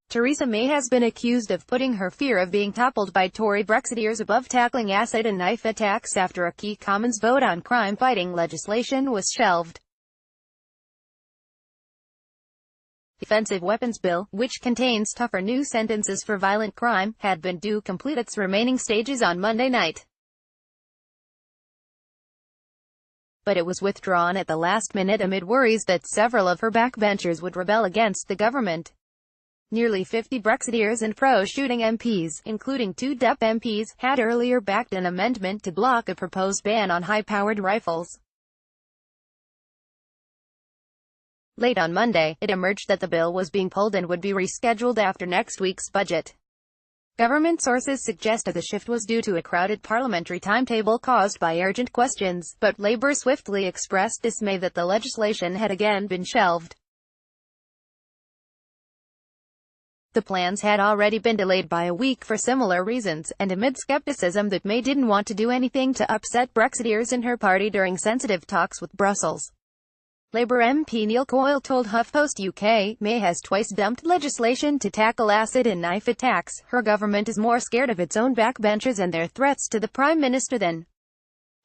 Theresa May has been accused of putting her fear of being toppled by Tory Brexiteers above tackling acid and knife attacks after a key Commons vote on crime-fighting legislation was shelved. The Offensive Weapons Bill, which contains tougher new sentences for violent crime, had been due complete its remaining stages on Monday night. But it was withdrawn at the last minute amid worries that several of her backbenchers would rebel against the government. Nearly 50 Brexiteers and pro-shooting MPs, including 2 DUP MPs, had earlier backed an amendment to block a proposed ban on high-powered rifles. Late on Monday, it emerged that the bill was being pulled and would be rescheduled after next week's budget. Government sources suggested the shift was due to a crowded parliamentary timetable caused by urgent questions, but Labour swiftly expressed dismay that the legislation had again been shelved. The plans had already been delayed by a week for similar reasons, and amid skepticism that May didn't want to do anything to upset Brexiteers in her party during sensitive talks with Brussels. Labour MP Neil Coyle told HuffPost UK, May has twice dumped legislation to tackle acid and knife attacks. Her government is more scared of its own backbenchers and their threats to the Prime Minister than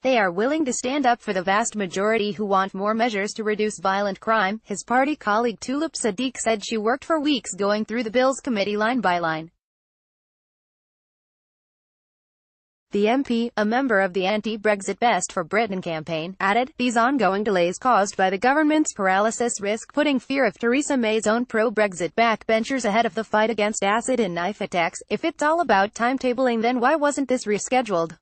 they are willing to stand up for the vast majority who want more measures to reduce violent crime. His party colleague Tulip Sadiq said she worked for weeks going through the bill's committee line by line. The MP, a member of the anti-Brexit Best for Britain campaign, added, these ongoing delays caused by the government's paralysis risk putting fear of Theresa May's own pro-Brexit backbenchers ahead of the fight against acid and knife attacks. If it's all about timetabling, then why wasn't this rescheduled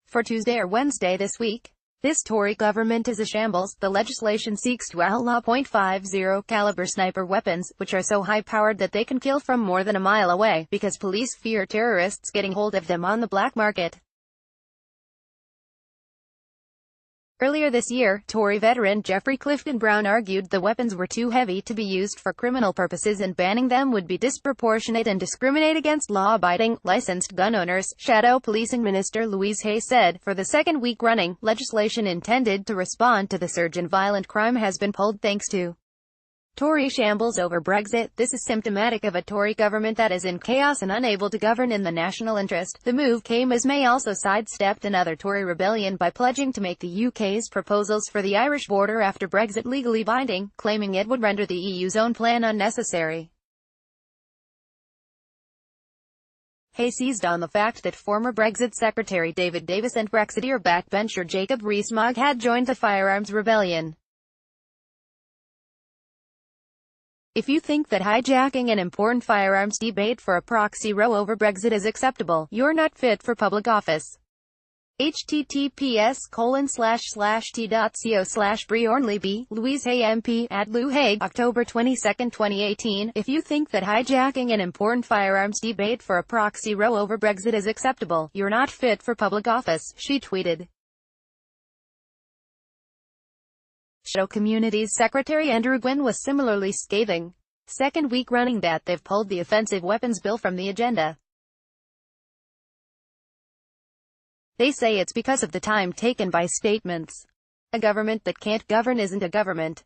for Tuesday or Wednesday this week? This Tory government is a shambles. The legislation seeks to outlaw .50 caliber sniper weapons, which are so high-powered that they can kill from more than a mile away, because police fear terrorists getting hold of them on the black market. Earlier this year, Tory veteran Geoffrey Clifton Brown argued the weapons were too heavy to be used for criminal purposes and banning them would be disproportionate and discriminate against law-abiding, licensed gun owners. Shadow Policing Minister Louise Hay said, for the second week running, legislation intended to respond to the surge in violent crime has been pulled thanks to Tory shambles over Brexit. This is symptomatic of a Tory government that is in chaos and unable to govern in the national interest. The move came as May also sidestepped another Tory rebellion by pledging to make the UK's proposals for the Irish border after Brexit legally binding, claiming it would render the EU's own plan unnecessary. Hay seized on the fact that former Brexit Secretary David Davis and Brexiteer backbencher Jacob Rees-Mogg had joined the firearms rebellion. If you think that hijacking an important firearms debate for a proxy row over Brexit is acceptable, you're not fit for public office. https://t.co/Briornleyb, Louise Hay MP, @Lou Hay, October 22, 2018. If you think that hijacking an important firearms debate for a proxy row over Brexit is acceptable, you're not fit for public office, she tweeted. Shadow Communities Secretary Andrew Gwynn was similarly scathing. Second week running that they've pulled the Offensive Weapons Bill from the agenda. They say it's because of the time taken by statements. A government that can't govern isn't a government.